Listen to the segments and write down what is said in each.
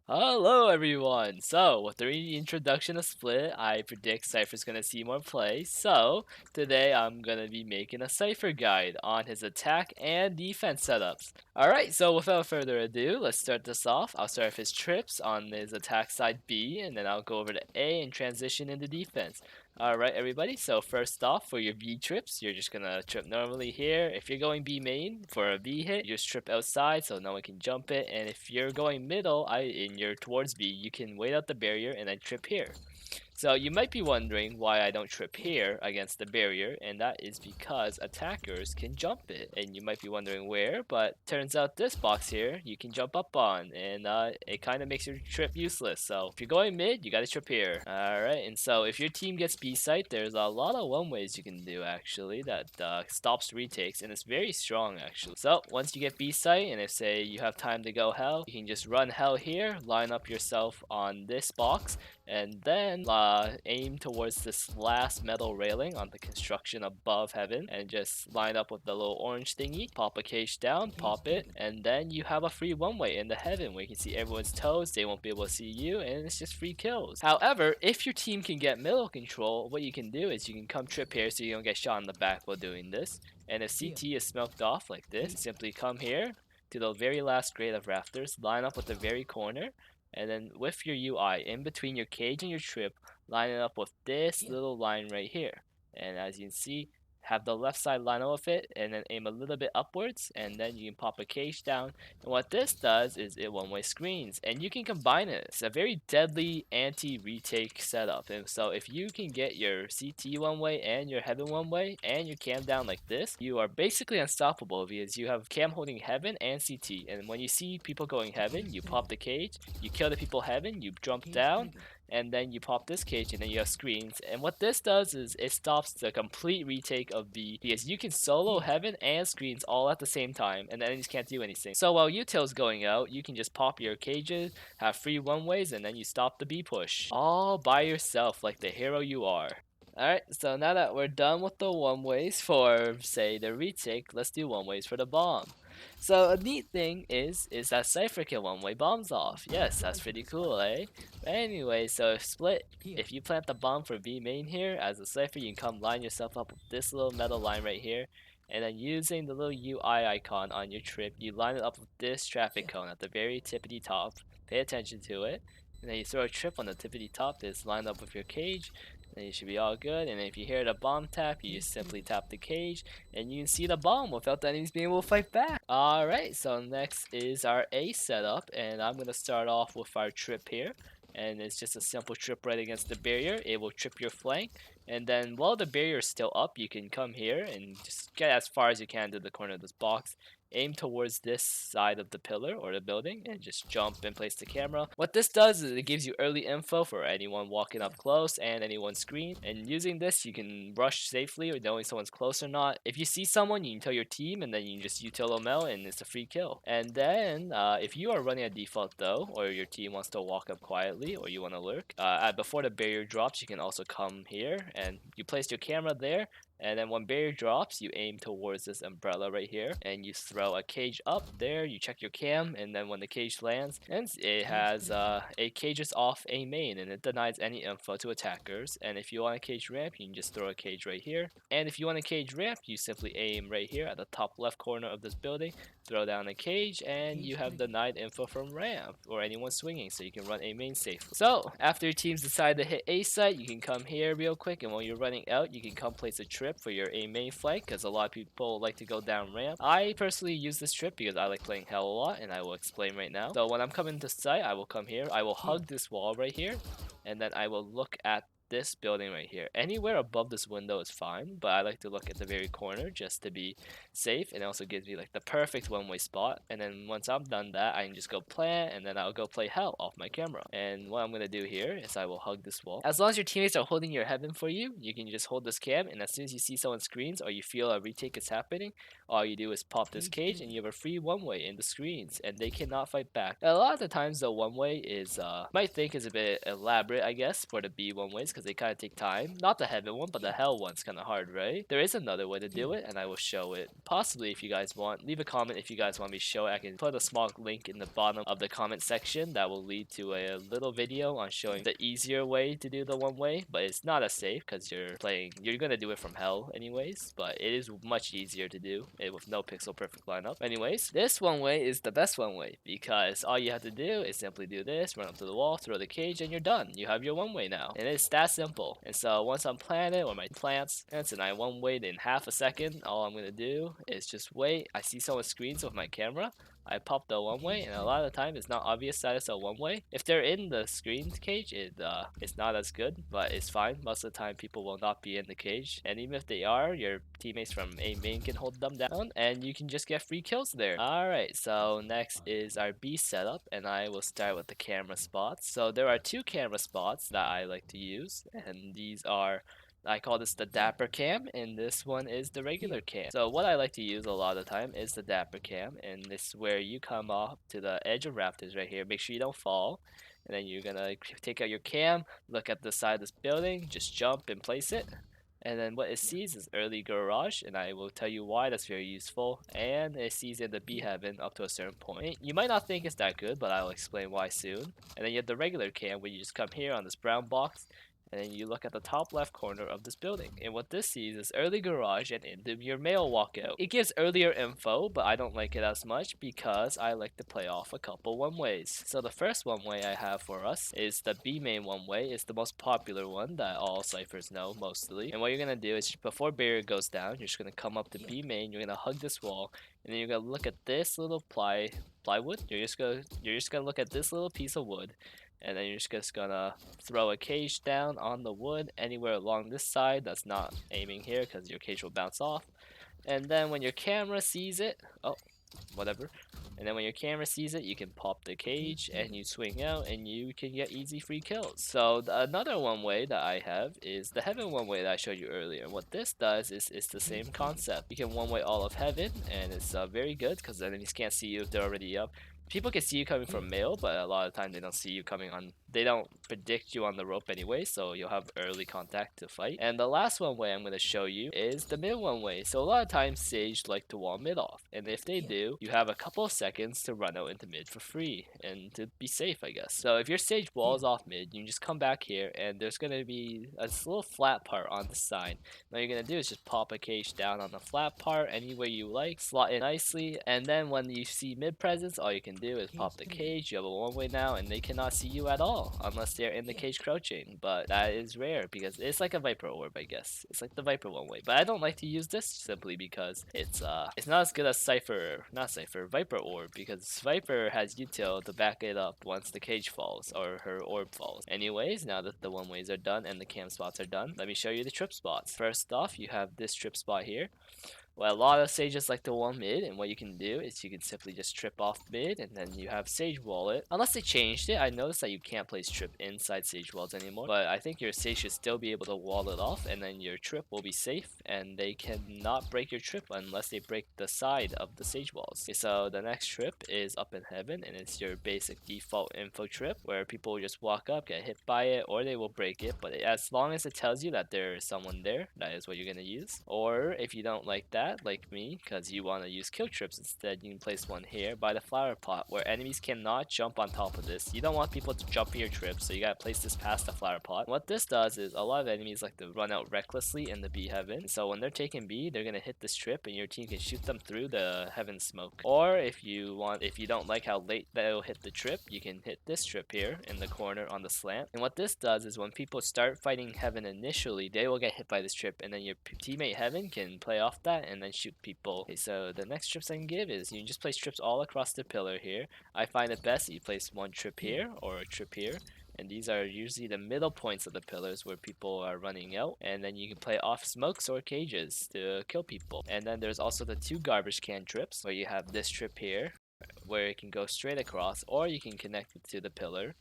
Hello everyone! So, with the reintroduction of Split, I predict Cypher's gonna see more play. So, today I'm gonna be making a Cypher guide on his attack and defense setups. Alright, so without further ado, let's start this off. I'll start with his trips on his attack side B, and then I'll go over to A and transition into defense. Alright everybody, so first off for your B trips, you're just gonna trip normally here. If you're going B main for a B hit, you just trip outside so no one can jump it. And if you're going middle and you're towards B, you can wait out the barrier and then trip here. So you might be wondering why I don't trip here against the barrier, and that is because attackers can jump it. And you might be wondering where, but turns out this box here you can jump up on, and it kind of makes your trip useless. So if you're going mid, you gotta trip here. Alright, and so if your team gets B site, there's a lot of one ways you can do actually that stops retakes, and it's very strong actually. So once you get B site, and if say you have time to go hell, you can just run hell here, line up yourself on this box, and then aim towards this last metal railing on the construction above heaven and just line up with the little orange thingy, pop a cage down, pop it, and then you have a free one way in the heaven where you can see everyone's toes. They won't be able to see you, and it's just free kills. However, if your team can get middle control, what you can do is you can come trip here so you don't get shot in the back while doing this. And if CT is smoked off like this, simply come here to the very last grade of rafters, line up with the very corner, and then with your UI in between your cage and your trip, line it up with this little line right here. And as you can see, have the left side line up with it, and then aim a little bit upwards, and then you can pop a cage down. And what this does is it one-way screens, and you can combine it. It's a very deadly anti-retake setup. And so if you can get your CT one way and your heaven one way and your cam down like this, you are basically unstoppable because you have cam holding heaven and CT. And when you see people going heaven, you pop the cage, you kill the people heaven, you jump down, and then you pop this cage, and then you have screens. And what this does is it stops the complete retake of B because you can solo heaven and screens all at the same time, and the enemies can't do anything. So while Util's going out, you can just pop your cages, have free one ways, and then you stop the B push all by yourself like the hero you are. Alright, so now that we're done with the one ways for, say, the retake, let's do one ways for the bomb. So a neat thing is that Cypher can one way bombs off. Yes, that's pretty cool, eh? But anyway, so if split, if you plant the bomb for B main here, as a Cypher, you can come line yourself up with this little metal line right here. And then using the little UI icon on your trip, you line it up with this traffic cone at the very tippity top. Pay attention to it. And then you throw a trip on the tippity top that's lined up with your cage. Then you should be all good. And if you hear the bomb tap, you just simply tap the cage, and you can see the bomb without the enemies being able to fight back. Alright, so next is our A setup, and I'm going to start off with our trip here. And it's just a simple trip right against the barrier. It will trip your flank. And then while the barrier is still up, you can come here and just get as far as you can to the corner of this box. Aim towards this side of the pillar or the building and just jump and place the camera. What this does is it gives you early info for anyone walking up close and anyone's screen. And using this, you can rush safely or knowing someone's close or not. If you see someone, you can tell your team, and then you can just util them out, and it's a free kill. And then if you are running a default though, or your team wants to walk up quietly, or you want to lurk, before the barrier drops, you can also come here and you place your camera there. And then when barrier drops, you aim towards this umbrella right here, and you throw a cage up there. You check your cam, and then when the cage lands, and it has a cages off A main, and it denies any info to attackers. And if you want a cage ramp, you can just throw a cage right here. And if you want a cage ramp, you simply aim right here at the top left corner of this building, throw down a cage, and you have denied info from ramp or anyone swinging, so you can run A main safely. So after your teams decide to hit A site, you can come here real quick, and while you're running out, you can come place a trip for your A main flank, because a lot of people like to go down ramp. I personally use this trip because I like playing hell a lot, and I will explain right now. So when I'm coming to site, I will come here, I will hug this wall right here, and then I will look at this building right here. Anywhere above this window is fine, but I like to look at the very corner just to be safe, and it also gives me like the perfect one-way spot. And then once I'm done that, I can just go plant, and then I'll go play hell off my camera. And what I'm gonna do here is I will hug this wall. As long as your teammates are holding your heaven for you, you can just hold this cam, and as soon as you see someone screens or you feel a retake is happening, all you do is pop this cage, and you have a free one-way in the screens, and they cannot fight back. A lot of the times the one-way is might think is a bit elaborate, I guess, for the B one-ways, because they kind of take time. Not the heaven one, but the hell one's kind of hard, right? There is another way to do it, and I will show it. Possibly if you guys want. Leave a comment if you guys want me to show it. I can put a small link in the bottom of the comment section that will lead to a little video on showing the easier way to do the one way, but it's not as safe because you're gonna do it from hell anyways, but it is much easier to do it with no pixel perfect lineup. Anyways, this one way is the best one way because all you have to do is simply do this, run up to the wall, throw the cage, and you're done. You have your one way now, and it's that simple. And so once I'm planted or my plants, and I one way in half a second, all I'm gonna do is just wait. I see someone screens with my camera. I pop the one way, and a lot of the time it's not obvious that it's a one way. If they're in the screen cage, it's not as good, but it's fine. Most of the time, people will not be in the cage, and even if they are, your teammates from A main can hold them down, and you can just get free kills there. Alright, so next is our B setup, and I will start with the camera spots. So there are two camera spots that I like to use, and these are I call this the Dapper Cam, and this one is the regular cam. So what I like to use a lot of the time is the Dapper Cam, and this is where you come off to the edge of rafters right here. Make sure you don't fall, and then you're gonna take out your cam, look at the side of this building, just jump and place it. And then what it sees is early garage, and I will tell you why that's very useful. And it sees in the B heaven up to a certain point. You might not think it's that good, but I'll explain why soon. And then you have the regular cam, where you just come here on this brown box, and then you look at the top left corner of this building. And what this sees is early garage and into your mail walkout. It gives earlier info, but I don't like it as much because I like to play off a couple one ways. So the first one way I have for us is the B main one way. It's the most popular one that all ciphers know mostly. And what you're gonna do is before barrier goes down, you're just gonna come up to B main, you're gonna hug this wall, and then you're gonna look at this little plywood. You're just gonna look at this little piece of wood, and then you're just gonna throw a cage down on the wood anywhere along this side that's not aiming here because your cage will bounce off. And then when your camera sees it, oh, whatever. And then when your camera sees it, you can pop the cage and you swing out and you can get easy free kills. So another one way that I have is the heaven one way that I showed you earlier. And what this does is it's the same concept. You can one way all of heaven, and it's very good because the enemies can't see you if they're already up. People can see you coming from mail, but a lot of the time they don't see you coming on. They don't predict you on the rope anyway, so you'll have early contact to fight. And the last one way I'm going to show you is the mid one way. So a lot of times Sage like to wall mid off, and if they do, you have a couple of seconds to run out into mid for free and to be safe, I guess. So if your Sage walls off mid, you can just come back here, and there's going to be a little flat part on the side. What you're going to do is just pop a cage down on the flat part anywhere you like, slot it nicely, and then when you see mid presence, all you can do is pop the cage. You have a one way now, and they cannot see you at all unless they're in the cage crouching, but that is rare because it's like a Viper orb, I guess. It's like the Viper one way, but I don't like to use this simply because it's not as good as Viper orb, because Viper has util to back it up once the cage falls or her orb falls. Anyways, now that the one ways are done and the cam spots are done, let me show you the trip spots. First off, you have this trip spot here. Well, a lot of sages like to wall mid, and what you can do is you can simply just trip off mid, and then you have sage wall it. Unless they changed it, I noticed that you can't place trip inside sage walls anymore, but I think your sage should still be able to wall it off, and then your trip will be safe, and they cannot break your trip unless they break the side of the sage walls. Okay, so the next trip is up in heaven, and it's your basic default info trip, where people will just walk up, get hit by it, or they will break it, but as long as it tells you that there is someone there, that is what you're going to use. Or if you don't like that, like me, because you want to use kill trips instead, you can place one here by the flower pot where enemies cannot jump on top of this. You don't want people to jump in your trip, so you gotta place this past the flower pot. What this does is a lot of enemies like to run out recklessly in the B heaven, so when they're taking B, they're gonna hit this trip and your team can shoot them through the heaven smoke. Or if you don't like how late they'll hit the trip, you can hit this trip here in the corner on the slant. And what this does is when people start fighting heaven initially, they will get hit by this trip, and then your teammate heaven can play off that and then shoot people. Okay, so the next trips I can give is you can just place trips all across the pillar here. I find it best that you place one trip here or a trip here, and these are usually the middle points of the pillars where people are running out, and then you can play off smokes or cages to kill people. And then there's also the two garbage can trips where you have this trip here where it can go straight across, or you can connect it to the pillar,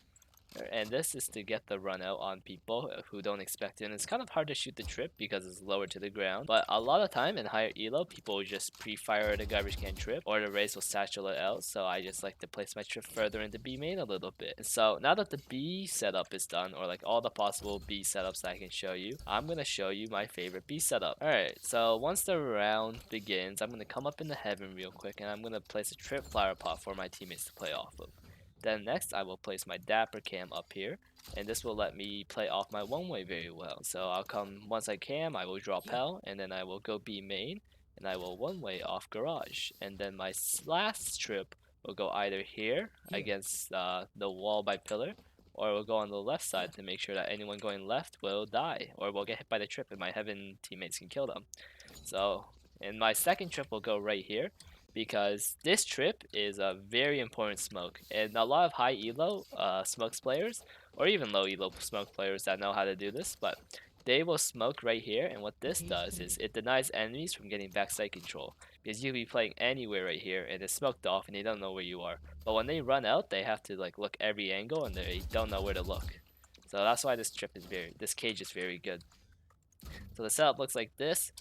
And this is to get the run out on people who don't expect it. And it's kind of hard to shoot the trip because it's lower to the ground. But a lot of time in higher elo, people will just pre-fire the garbage can trip, or the race will satchel it out. So I just like to place my trip further into B main a little bit. And so now that the B setup is done, or like all the possible B setups that I can show you, I'm gonna show you my favorite B setup. Alright, so once the round begins, I'm gonna come up into heaven real quick, and I'm gonna place a trip flower pot for my teammates to play off of. Then next I will place my Dapper Cam up here, and this will let me play off my one way very well. So I'll come, once I cam, I will draw Pell, and then I will go B main, and I will one way off Garage. And then my last trip will go either here against the wall by pillar, or it will go on the left side to make sure that anyone going left will die, or will get hit by the trip and my heaven teammates can kill them. So, and my second trip will go right here, because this trip is a very important smoke, and a lot of high elo smokes players, or even low elo smoke players that know how to do this, but they will smoke right here, and what this does is it denies enemies from getting backside control, because you will be playing anywhere right here and it's smoked off and they don't know where you are. But when they run out, they have to like look every angle and they don't know where to look. So that's why this cage is very good. So the setup looks like this.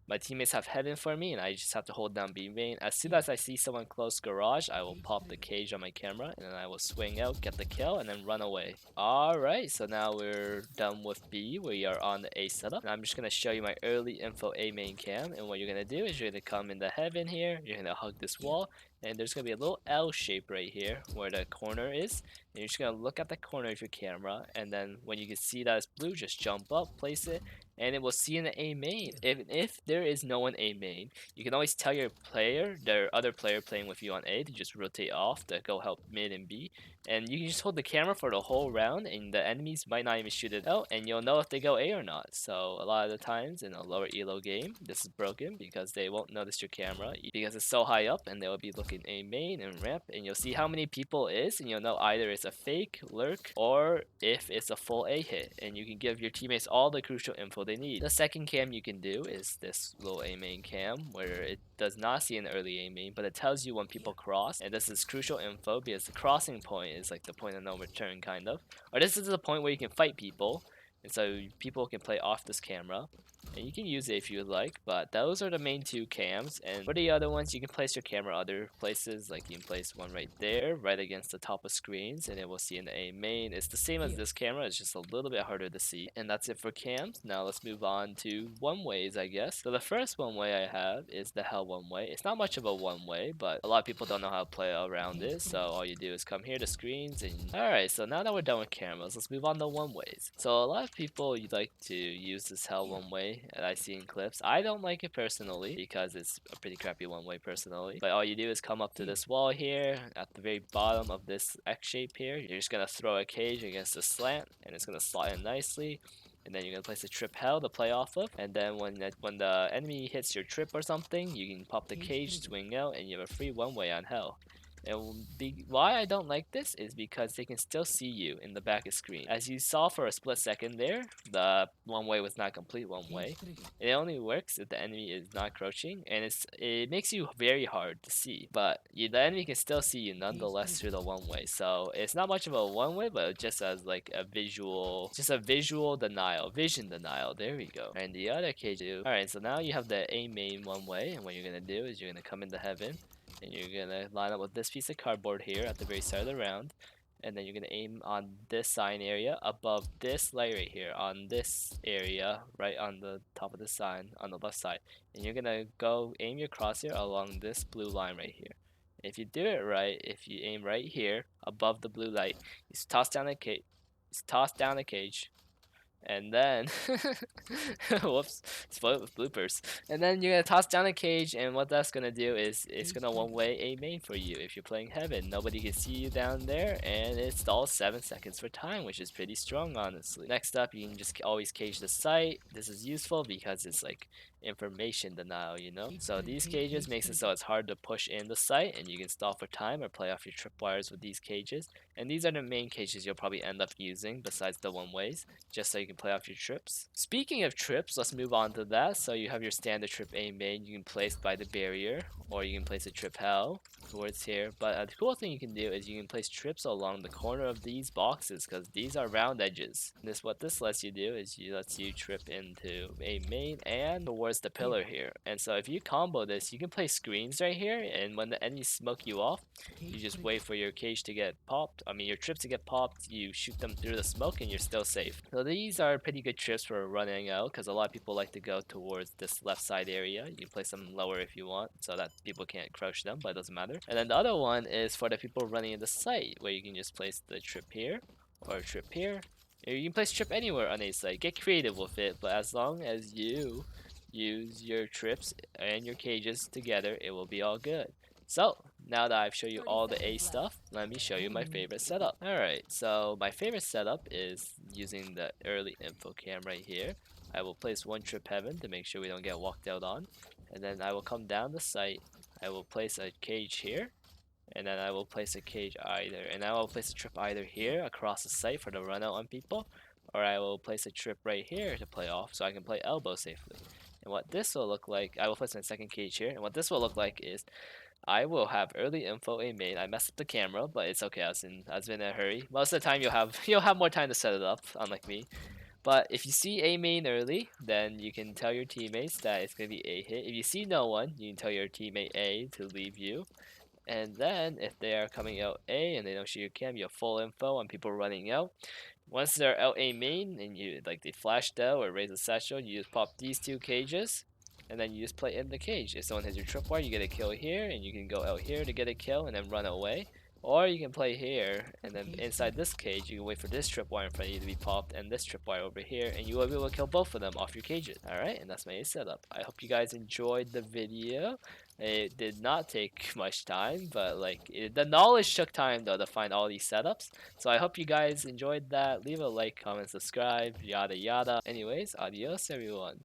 My teammates have heaven for me, and I just have to hold down B main. As soon as I see someone close garage, I will pop the cage on my camera, and then I will swing out, get the kill, and then run away. Alright, so now we're done with B. We are on the A setup. And I'm just going to show you my early info A main cam, and what you're going to do is you're going to come into heaven here, you're going to hug this wall, and there's going to be a little L shape right here where the corner is. And you're just going to look at the corner of your camera, and then when you can see that it's blue, just jump up, place it, and it will see in the A main. If there is no one A main, you can always tell your player, their other player playing with you on A, to just rotate off to go help mid and B. And you can just hold the camera for the whole round, and the enemies might not even shoot it out, and you'll know if they go A or not. So a lot of the times in a lower elo game, this is broken because they won't notice your camera because it's so high up, and they'll be looking A main and ramp, and you'll see how many people is, and you'll know either it's a fake lurk or if it's a full A hit, and you can give your teammates all the crucial info they need. The second cam you can do is this little A main cam where it does not see an early A main, but it tells you when people cross, and this is crucial info because the crossing point is like the point of no return kind of, or this is the point where you can fight people, and so people can play off this camera. And you can use it if you would like, but those are the main two cams. And for the other ones, you can place your camera other places, like you can place one right there, right against the top of screens, and it will see in the A main. It's the same as this camera, it's just a little bit harder to see. And that's it for cams. Now let's move on to one ways, I guess. So the first one way I have is the hell one way. It's not much of a one way, but a lot of people don't know how to play around it, so all you do is come here to screens. And alright, so now that we're done with cameras, let's move on to one ways. So a lot of people like to use this hell one way that I see in clips. I don't like it personally because it's a pretty crappy one way personally. But all you do is come up to this wall here at the very bottom of this X shape here. You're just gonna throw a cage against the slant, and it's gonna slot in nicely. And then you're gonna place a trip hell to play off of. And then when the enemy hits your trip or something, you can pop the cage, swing out, and you have a free one way on hell. And why I don't like this is because they can still see you in the back of screen. As you saw for a split second there, the one way was not complete one way. It only works if the enemy is not crouching, and it makes you very hard to see. But the enemy can still see you nonetheless through the one way. So it's not much of a one way, but just as like a visual, just a visual denial, vision denial. There we go. And the other cage too. Alright, so now you have the A main one way, and what you're gonna do is you're gonna come into heaven, and you're gonna line up with this piece of cardboard here at the very start of the round, and then you're gonna aim on this sign area above this light right here, on this area right on the top of the sign on the left side, and you're gonna go aim your crosshair along this blue line right here. If you do it right, if you aim right here above the blue light, you toss down the cage, and then whoops, spoiled with bloopers. And then you're gonna toss down a cage, and what that's gonna do is it's gonna one way A main for you. If you're playing heaven, nobody can see you down there, and it stalls 7 seconds for time, which is pretty strong honestly. Next up, you can just always cage the site. This is useful because it's like information denial, you know? So these cages makes it so it's hard to push in the site, and you can stall for time or play off your tripwires with these cages. And these are the main cages you'll probably end up using besides the one ways, just so you can play off your trips. Speaking of trips, let's move on to that. So you have your standard trip A main, you can place by the barrier, or you can place a trip hell towards here. But the cool thing you can do is you can place trips along the corner of these boxes because these are round edges. What this lets you do is lets you trip into a main and towards the pillar here. And so if you combo this, you can place screens right here, and when the enemies smoke you off, you just wait for your cage to get popped. I mean your trips to get popped. You shoot them through the smoke, and you're still safe. So these are pretty good trips for running out because a lot of people like to go towards this left side area. You can place them lower if you want, so that people can't crouch them, but it doesn't matter. And then the other one is for the people running in the site, where you can just place the trip here or a trip here. You can place trip anywhere on a site. Get creative with it, but as long as you use your trips and your cages together, it will be all good. So, now that I've shown you all the A stuff, let me show you my favorite setup. Alright, so my favorite setup is using the early info cam right here. I will place one trip heaven to make sure we don't get walked out on. And then I will come down the site. I will place a cage here. And then I will place a cage either. And I will place a trip either here across the site for the run out on people. Or I will place a trip right here to play off so I can play elbow safely. And what this will look like, I will place my second cage here. And what this will look like is I will have early info A main. I messed up the camera, but it's okay. I was in a hurry. Most of the time you'll have more time to set it up, unlike me. But if you see A main early, then you can tell your teammates that it's gonna be A hit. If you see no one, you can tell your teammate A to leave you. And then if they are coming out A and they don't shoot your cam, you have full info on people running out. Once they're out A main and you like they flashed out or raise a satchel, you just pop these two cages and then you just play in the cage. If someone hits your tripwire, you get a kill here and you can go out here to get a kill and then run away. Or you can play here and then inside this cage you can wait for this tripwire in front of you to be popped and this tripwire over here, and you will be able to kill both of them off your cages. Alright, and that's my A setup. I hope you guys enjoyed the video. It did not take much time, but the knowledge took time though to find all these setups. So I hope you guys enjoyed that. Leave a like, comment, subscribe, yada yada. Anyways, adios everyone.